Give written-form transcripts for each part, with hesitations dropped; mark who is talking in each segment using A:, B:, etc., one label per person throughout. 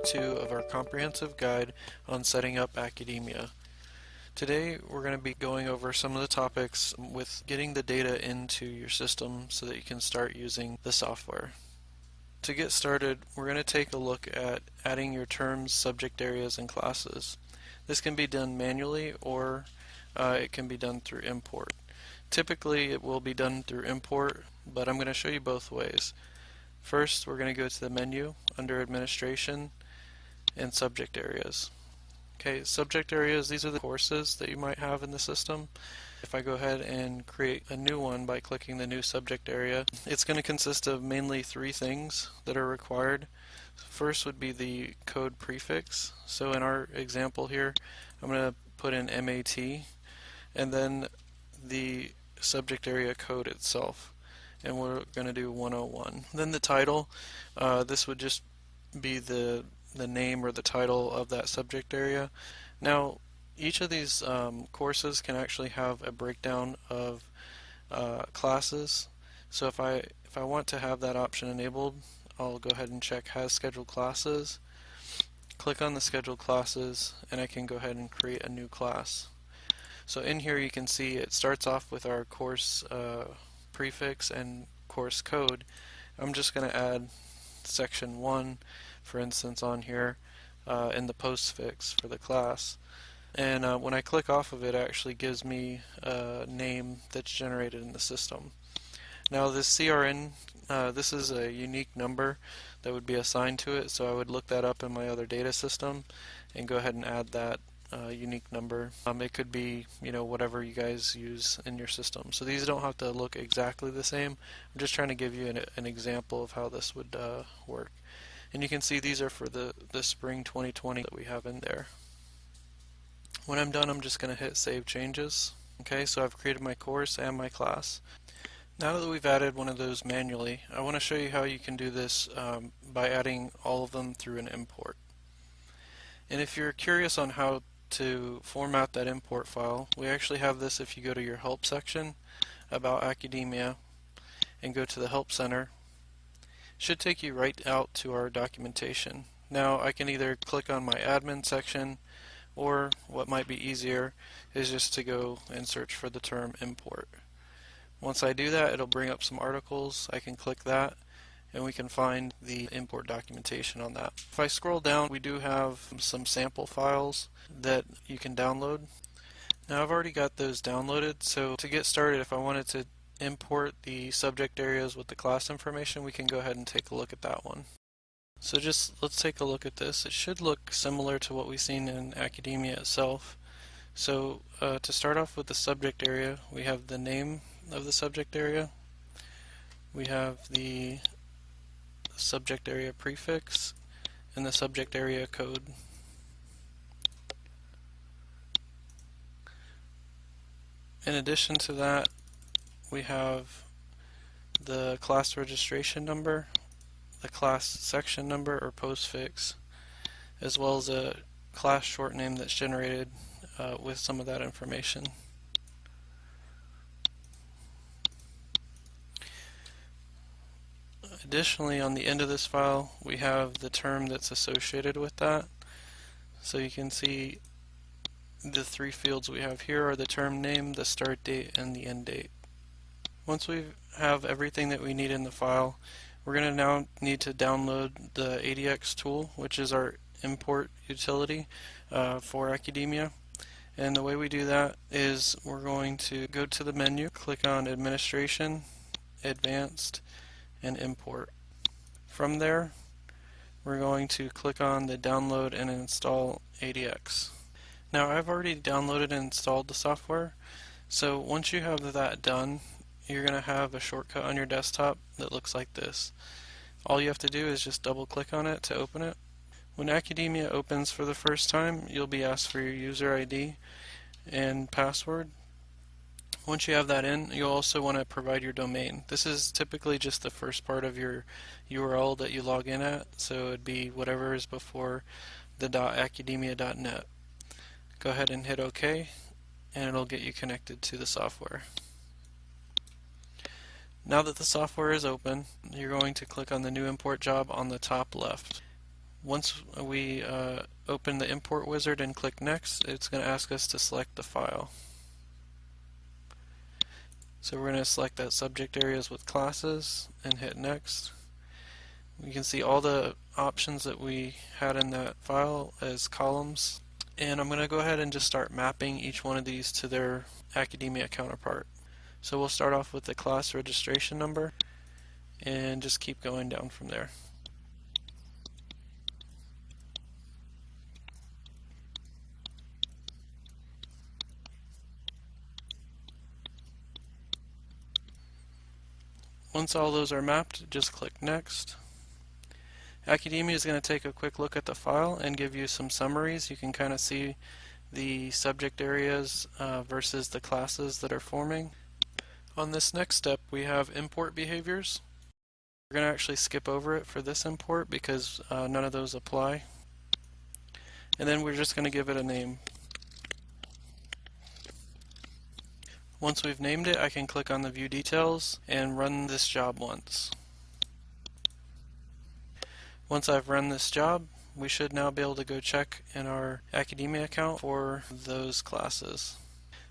A: 2 of our comprehensive guide on setting up Accudemia. Today we're going to be going over some of the topics with getting the data into your system so that you can start using the software. To get started, we're going to take a look at adding your terms, subject areas, and classes. This can be done manually or it can be done through import. Typically it will be done through import, but I'm going to show you both ways. First, we're going to go to the menu under Administration and Subject Areas. Okay, subject areas, these are the courses that you might have in the system. If I go ahead and create a new one by clicking the new subject area, it's going to consist of mainly 3 things that are required. First would be the code prefix. So in our example here, I'm going to put in MAT and then the subject area code itself. And we're going to do 101. Then the title, this would just be the name or the title of that subject area. Now each of these courses can actually have a breakdown of classes. So if I want to have that option enabled, I'll go ahead and check Has Scheduled Classes, click on the Scheduled Classes, and I can go ahead and create a new class. So in here you can see it starts off with our course prefix and course code. I'm just going to add section 1, for instance, on here in the postfix for the class. And when I click off of it, it actually gives me a name that's generated in the system. Now this CRN, this is a unique number that would be assigned to it, so I would look that up in my other data system and go ahead and add that unique number. It could be, whatever you guys use in your system. So these don't have to look exactly the same. I'm just trying to give you an example of how this would work. And you can see these are for the spring 2020 that we have in there. When I'm done, I'm just going to hit Save Changes. Okay, so I've created my course and my class. Now that we've added one of those manually, I want to show you how you can do this by adding all of them through an import. And if you're curious on how to format that import file, we actually have this if you go to your help section about Accudemia and go to the Help Center. It should take you right out to our documentation. Now I can either click on my admin section, or what might be easier is just to go and search for the term import. Once I do that, it'll bring up some articles. I can click that and we can find the import documentation on that. If I scroll down, we do have some sample files that you can download. Now I've already got those downloaded, so to get started, if I wanted to import the subject areas with the class information, we can go ahead and take a look at that one. So let's take a look at this. It should look similar to what we've seen in Accudemia itself. So to start off with the subject area, we have the name of the subject area, we have the subject area prefix, and the subject area code. In addition to that, we have the class registration number, the class section number or postfix, as well as a class short name that's generated with some of that information. Additionally, on the end of this file, we have the term that's associated with that. So you can see the 3 fields we have here are the term name, the start date, and the end date. Once we have everything that we need in the file, we're going to now need to download the ADX tool, which is our import utility for Accudemia. And the way we do that is we're going to go to the menu, click on Administration, Advanced, and Import. From there, we're going to click on the Download and Install ADX. Now I've already downloaded and installed the software, so once you have that done, you're going to have a shortcut on your desktop that looks like this. All you have to do is just double click on it to open it. When Accudemia opens for the first time, you'll be asked for your user ID and password. Once you have that in, you'll also want to provide your domain. This is typically just the first part of your URL that you log in at, so it'd be whatever is before the .accudemia.net. Go ahead and hit OK, and it'll get you connected to the software. Now that the software is open, you're going to click on the new import job on the top left. Once we open the import wizard and click next, it's going to ask us to select the file. So we're going to select that subject areas with classes and hit next. You can see all the options that we had in that file as columns, and I'm going to go ahead and just start mapping each one of these to their Accudemia counterpart. So we'll start off with the class registration number and just keep going down from there. Once all those are mapped, just click next. Accudemia is going to take a quick look at the file and give you some summaries. You can kind of see the subject areas versus the classes that are forming. On this next step, we have import behaviors. We're going to actually skip over it for this import because none of those apply. And then we're just going to give it a name. Once we've named it, I can click on the View Details and run this job once. Once I've run this job, we should now be able to go check in our Accudemia account for those classes.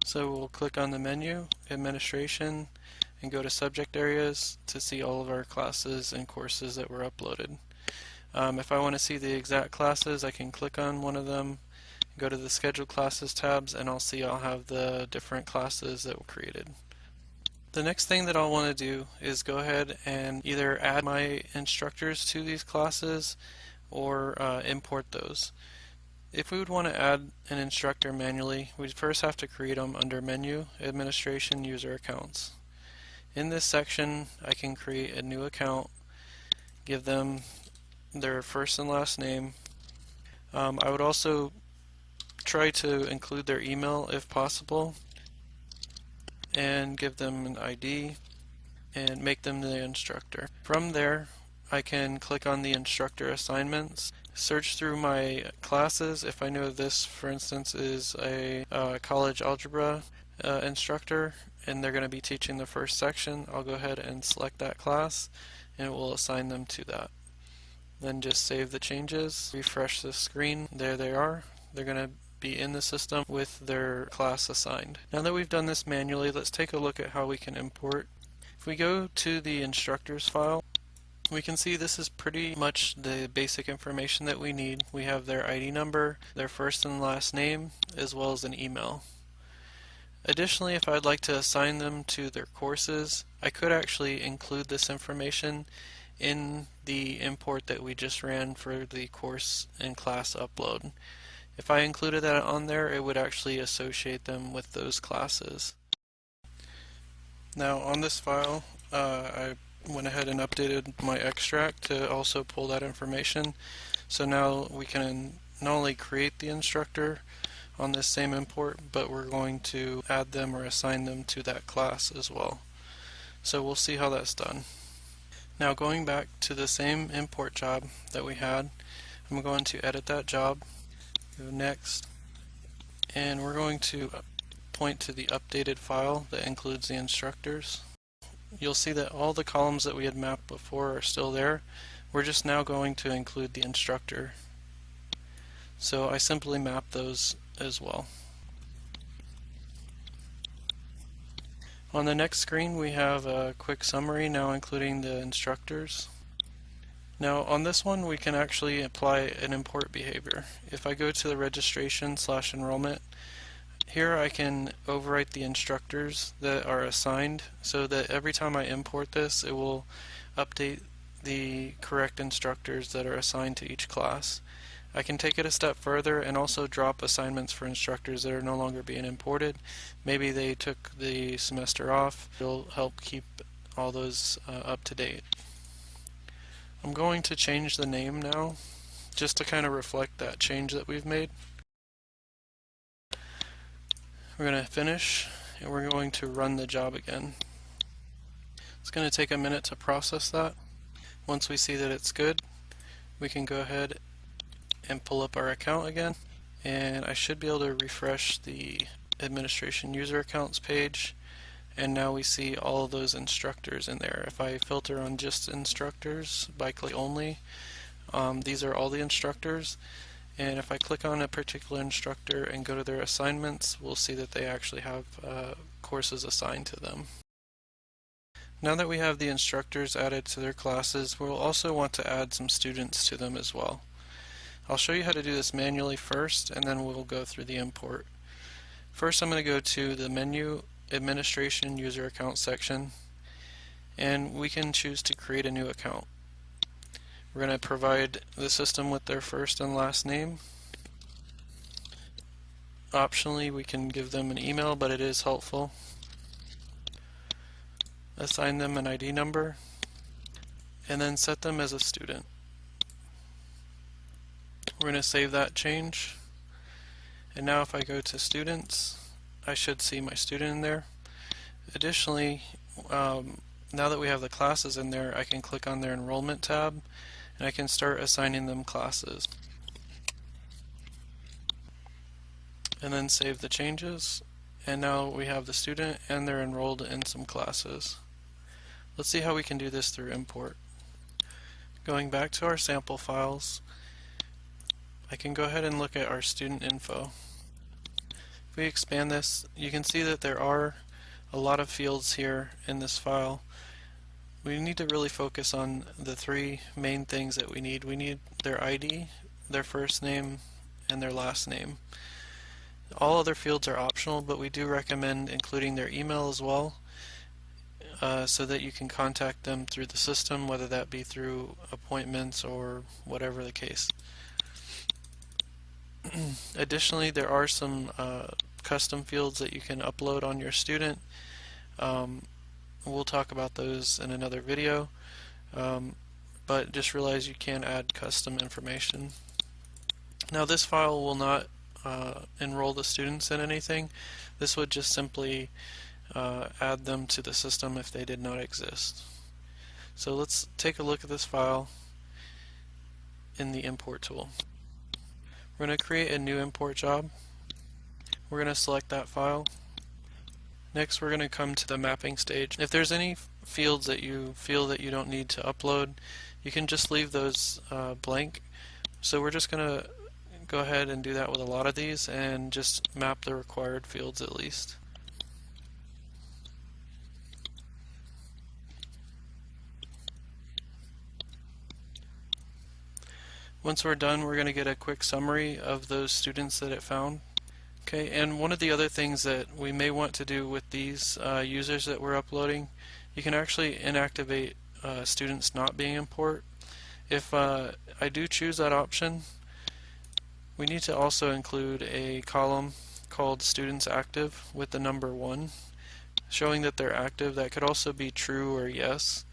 A: So we'll click on the menu, Administration, and go to Subject Areas to see all of our classes and courses that were uploaded. If I want to see the exact classes, I can click on one of them, go to the Scheduled Classes tabs, and I'll have the different classes that were created. The next thing that I'll want to do is go ahead and either add my instructors to these classes or import those. If we would want to add an instructor manually, we'd first have to create them under Menu, Administration, User Accounts. In this section, I can create a new account, give them their first and last name. I would also try to include their email if possible, and give them an ID and make them the instructor. From there, I can click on the instructor assignments, search through my classes. If I know this, for instance, is a college algebra instructor and they're going to be teaching the first section, I'll go ahead and select that class and it will assign them to that. Then just save the changes, refresh the screen. There they are. They're going to be in the system with their class assigned. Now that we've done this manually, let's take a look at how we can import. If we go to the instructors file, we can see this is pretty much the basic information that we need. We have their ID number, their first and last name, as well as an email. Additionally, if I'd like to assign them to their courses, I could actually include this information in the import that we just ran for the course and class upload. If I included that on there, it would actually associate them with those classes. Now on this file, I went ahead and updated my extract to also pull that information. So now we can not only create the instructor on this same import, but we're going to add them or assign them to that class as well. So we'll see how that's done. Now going back to the same import job that we had, I'm going to edit that job. Go next, and we're going to point to the updated file that includes the instructors. You'll see that all the columns that we had mapped before are still there. We're just now going to include the instructor. So I simply map those as well. On the next screen we have a quick summary now including the instructors. Now on this one we can actually apply an import behavior. If I go to the registration/enrollment, here I can overwrite the instructors that are assigned so that every time I import this it will update the correct instructors that are assigned to each class. I can take it a step further and also drop assignments for instructors that are no longer being imported. Maybe they took the semester off. It'll help keep all those up to date. I'm going to change the name now just to kind of reflect that change that we've made. We're going to finish and we're going to run the job again. It's going to take a minute to process that. Once we see that it's good, we can go ahead and pull up our account again, and I should be able to refresh the administration user accounts page, and now we see all of those instructors in there. If I filter on just instructors by click only, These are all the instructors, and if I click on a particular instructor and go to their assignments, we'll see that they actually have courses assigned to them. Now that we have the instructors added to their classes, we'll also want to add some students to them as well. I'll show you how to do this manually first, and then we'll go through the import. First, I'm going to go to the menu, Administration User Account section, and we can choose to create a new account. We're going to provide the system with their first and last name. Optionally, we can give them an email, but it is helpful. Assign them an ID number, and then set them as a student. We're going to save that change, and now if I go to students, I should see my student in there. Additionally, now that we have the classes in there, I can click on their Enrollment tab, and I can start assigning them classes. And then save the changes, and now we have the student and they're enrolled in some classes. Let's see how we can do this through import. Going back to our sample files, I can go ahead and look at our student info. If we expand this, you can see that there are a lot of fields here in this file. We need to really focus on the three main things that we need. We need their ID, their first name, and their last name. All other fields are optional, but we do recommend including their email as well, so that you can contact them through the system, whether that be through appointments or whatever the case. Additionally, there are some custom fields that you can upload on your student. We'll talk about those in another video, but just realize you can add custom information. Now this file will not enroll the students in anything. This would just simply add them to the system if they did not exist. So let's take a look at this file in the import tool. We're going to create a new import job. We're going to select that file. Next, we're going to come to the mapping stage. If there's any fields that you feel that you don't need to upload, you can just leave those blank. So we're just going to go ahead and do that with a lot of these and just map the required fields at least. Once we're done, we're going to get a quick summary of those students that it found. Okay, and one of the other things that we may want to do with these users that we're uploading, you can actually inactivate students not being import. If I do choose that option, we need to also include a column called students active with the number 1, showing that they're active. That could also be true or yes,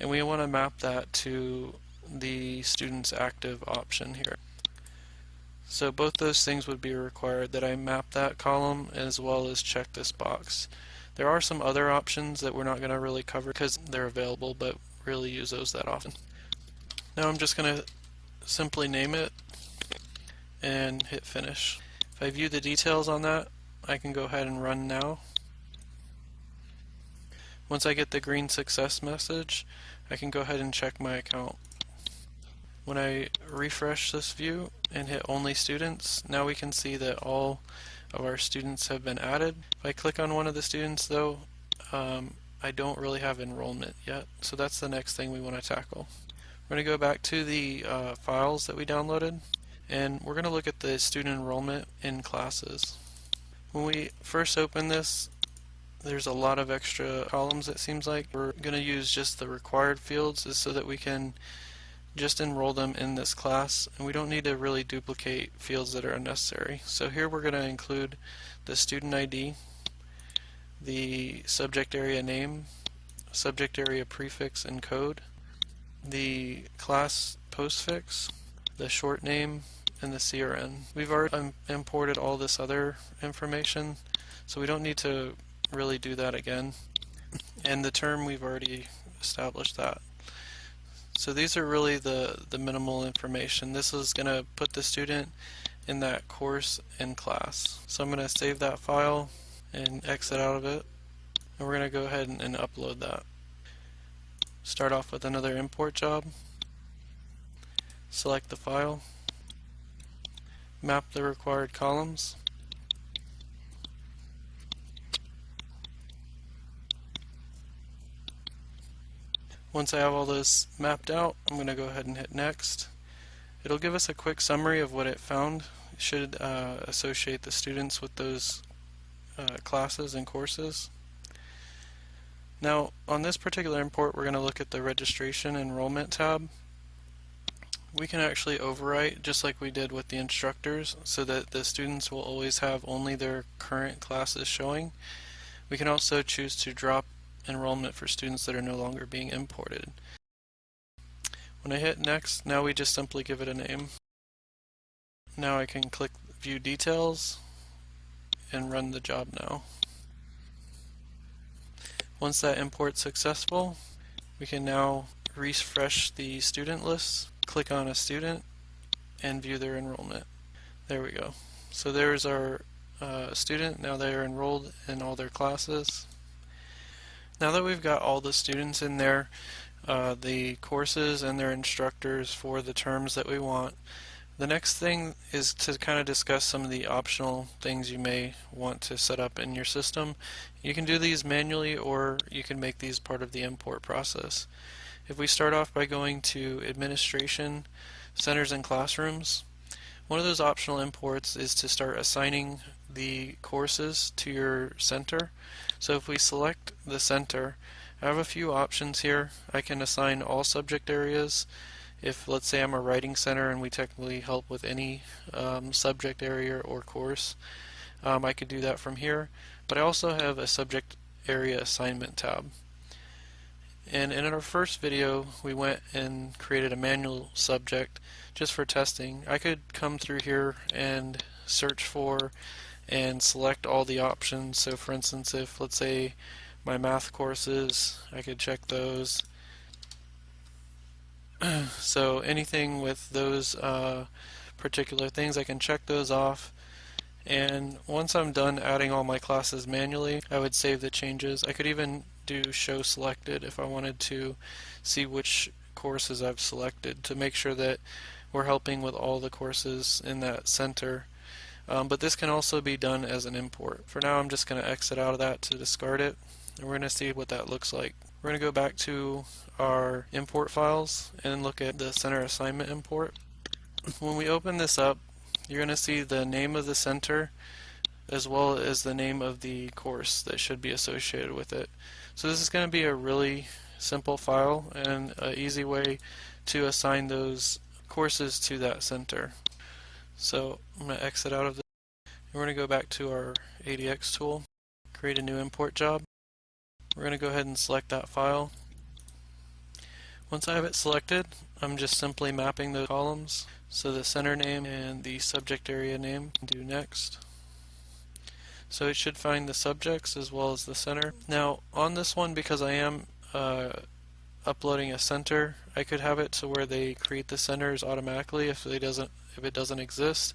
A: and we want to map that to the students active option here. So both those things would be required, that I map that column as well as check this box. There are some other options that we're not going to really cover because they're available, but really use those that often. Now I'm just going to simply name it and hit finish. If I view the details on that, I can go ahead and run now. Once I get the green success message, I can go ahead and check my account. When I refresh this view and hit only students, now we can see that all of our students have been added. If I click on one of the students though, I don't really have enrollment yet, so that's the next thing we want to tackle. We're going to go back to the files that we downloaded, and we're going to look at the student enrollment in classes. When we first open this, there's a lot of extra columns it seems like. We're going to use just the required fields so that we can just enroll them in this class, and we don't need to really duplicate fields that are unnecessary. So here we're going to include the student ID, the subject area name, subject area prefix and code, the class postfix, the short name, and the CRN. We've already imported all this other information, so we don't need to really do that again. And the term, we've already established that. So these are really the minimal information. This is going to put the student in that course in class. So I'm going to save that file and exit out of it, and we're going to go ahead and upload that. Start off with another import job. select the file, map the required columns. Once I have all this mapped out, I'm going to go ahead and hit next. It'll give us a quick summary of what it found. It should associate the students with those classes and courses. Now, on this particular import, we're going to look at the Registration Enrollment tab. We can actually overwrite, just like we did with the instructors, so that the students will always have only their current classes showing. We can also choose to drop enrollment for students that are no longer being imported. When I hit next, now we just simply give it a name. Now I can click View Details and run the job now. Once that import's successful, we can now refresh the student list, click on a student, and view their enrollment. There we go. So there's our student. Now they are enrolled in all their classes. Now that we've got all the students in there, the courses and their instructors for the terms that we want, the next thing is to kind of discuss some of the optional things you may want to set up in your system. You can do these manually, or you can make these part of the import process. If we start off by going to Administration, Centers and Classrooms, one of those optional imports is to start assigning the courses to your center. So if we select the center, I have a few options here. I can assign all subject areas. If, let's say, I'm a writing center and we technically help with any subject area or course, I could do that from here. But I also have a subject area assignment tab. And in our first video, we went and created a manual subject just for testing. I could come through here and search for and select all the options. So for instance, if, let's say, my math courses, I could check those. So anything with those particular things, I can check those off. And once I'm done adding all my classes manually, I would save the changes. I could even do show selected if I wanted to see which courses I've selected to make sure that we're helping with all the courses in that center. But this can also be done as an import. For now, I'm just going to exit out of that to discard it, and we're going to see what that looks like. We're going to go back to our import files and look at the center assignment import. When we open this up, you're going to see the name of the center as well as the name of the course that should be associated with it. So this is going to be a really simple file and an easy way to assign those courses to that center. So I'm going to exit out of this. We're going to go back to our ADX tool, create a new import job. We're going to go ahead and select that file. Once I have it selected, I'm just simply mapping the columns. So the center name and the subject area name. Do next. So it should find the subjects as well as the center. Now on this one, because I am uploading a center, I could have it to where they create the centers automatically if it doesn't exist.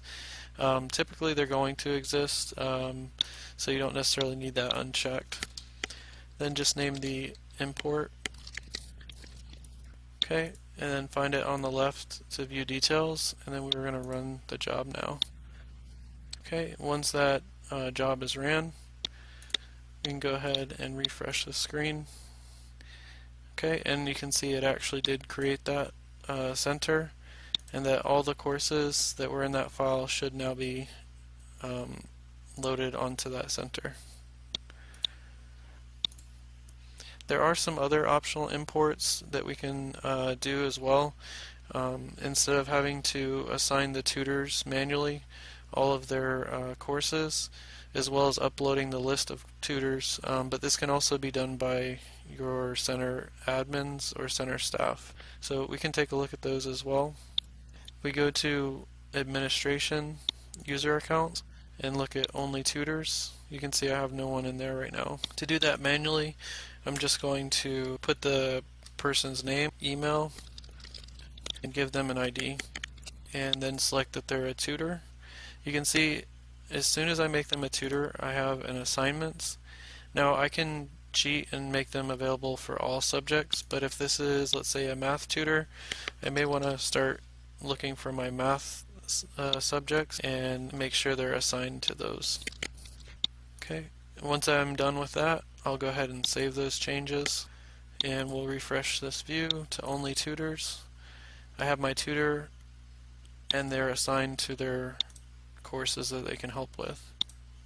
A: Typically they're going to exist, so you don't necessarily need that unchecked. Then just name the import. Okay, and then find it on the left to view details, and then we're going to run the job now. Okay, once that job is ran, we can go ahead and refresh the screen. Okay, and you can see it actually did create that center, and that all the courses that were in that file should now be loaded onto that center. There are some other optional imports that we can do as well. Instead of having to assign the tutors manually all of their courses, as well as uploading the list of tutors, but this can also be done by your center admins or center staff. So we can take a look at those as well. We go to Administration, User Accounts, and look at Only Tutors. You can see I have no one in there right now. To do that manually, I'm just going to put the person's name, email, and give them an ID, and then select that they're a tutor. You can see as soon as I make them a tutor, I have an assignments. Now I can cheat and make them available for all subjects, but if this is, let's say, a math tutor, I may want to start looking for my math subjects and make sure they're assigned to those. Okay, once I'm done with that, I'll go ahead and save those changes, and we'll refresh this view to only tutors. I have my tutor, and they're assigned to their courses that they can help with.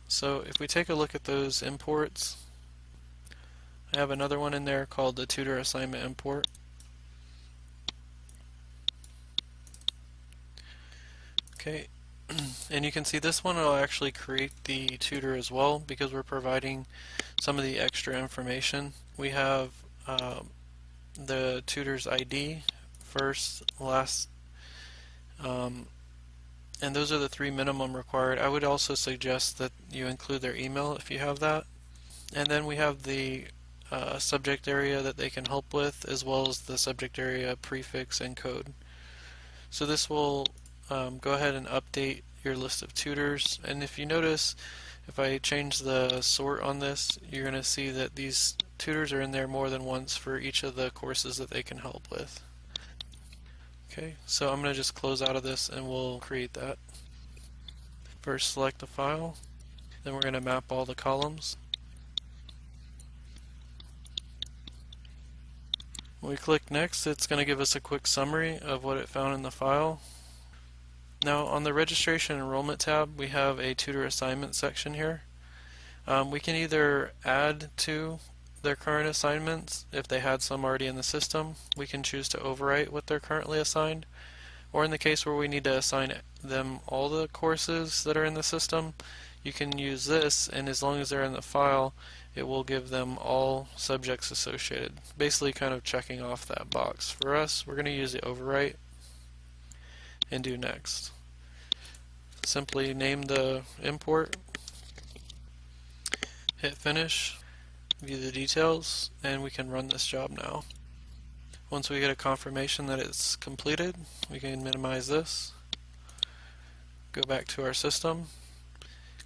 A: So if we take a look at those imports, I have another one in there called the tutor assignment import. Okay, and you can see this one will actually create the tutor as well because we're providing some of the extra information. We have the tutor's ID, first, last, and those are the 3 minimum required. I would also suggest that you include their email if you have that. And then we have the subject area that they can help with, as well as the subject area prefix and code. So this will go ahead and update your list of tutors, and if you notice, if I change the sort on this, you're going to see that these tutors are in there more than once for each of the courses that they can help with. Okay, so I'm going to just close out of this and we'll create that. First select the file, then we're going to map all the columns. When we click next, it's going to give us a quick summary of what it found in the file. Now on the Registration Enrollment tab, we have a tutor assignment section here. We can either add to their current assignments if they had some already in the system. We can choose to overwrite what they're currently assigned, or in the case where we need to assign them all the courses that are in the system, you can use this, and as long as they're in the file, it will give them all subjects associated, basically kind of checking off that box. For us, we're going to use the overwrite and do next. Simply name the import, hit finish, view the details, and we can run this job now. Once we get a confirmation that it's completed, we can minimize this, go back to our system,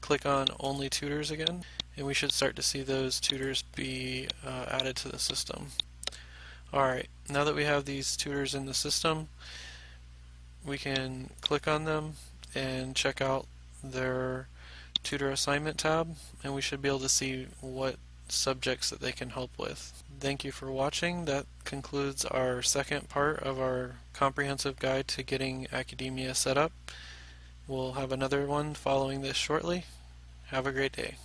A: click on only tutors again, and we should start to see those tutors be added to the system. Alright, now that we have these tutors in the system, we can click on them and check out their tutor assignment tab, and we should be able to see what subjects that they can help with. Thank you for watching. That concludes our second part of our comprehensive guide to getting Accudemia set up. We'll have another one following this shortly. Have a great day.